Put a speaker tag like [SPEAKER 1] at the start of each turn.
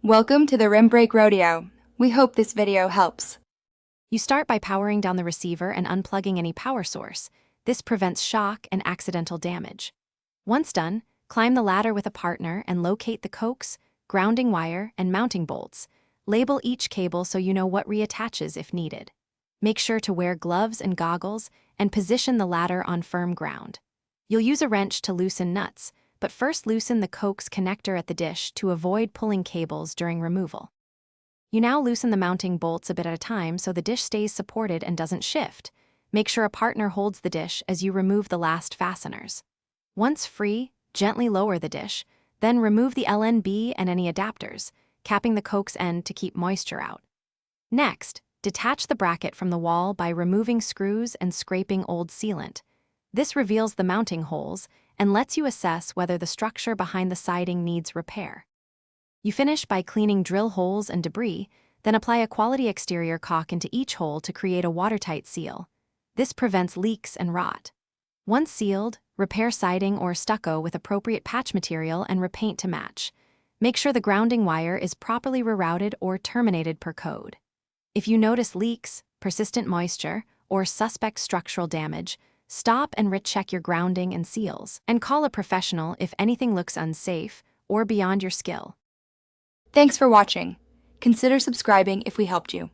[SPEAKER 1] Welcome to the Rim Break Rodeo. We hope this video helps.
[SPEAKER 2] You start by powering down the receiver and unplugging any power source. This prevents shock and accidental damage. Once done, climb the ladder with a partner and locate the coax, grounding wire, and mounting bolts. Label each cable so you know what reattaches if needed. Make sure to wear gloves and goggles and position the ladder on firm ground. You'll use a wrench to loosen nuts, but first loosen the coax connector at the dish to avoid pulling cables during removal. You now loosen the mounting bolts a bit at a time so the dish stays supported and doesn't shift. Make sure a partner holds the dish as you remove the last fasteners. Once free, gently lower the dish, then remove the LNB and any adapters, capping the coax end to keep moisture out. Next, detach the bracket from the wall by removing screws and scraping old sealant. This reveals the mounting holes and lets you assess whether the structure behind the siding needs repair. You finish by cleaning drill holes and debris, then apply a quality exterior caulk into each hole to create a watertight seal. This prevents leaks and rot. Once sealed, repair siding or stucco with appropriate patch material and repaint to match. Make sure the grounding wire is properly rerouted or terminated per code. If you notice leaks, persistent moisture, or suspect structural damage, stop and recheck your grounding and seals, and call a professional if anything looks unsafe or beyond your skill.
[SPEAKER 1] Thanks for watching. Consider subscribing if we helped you.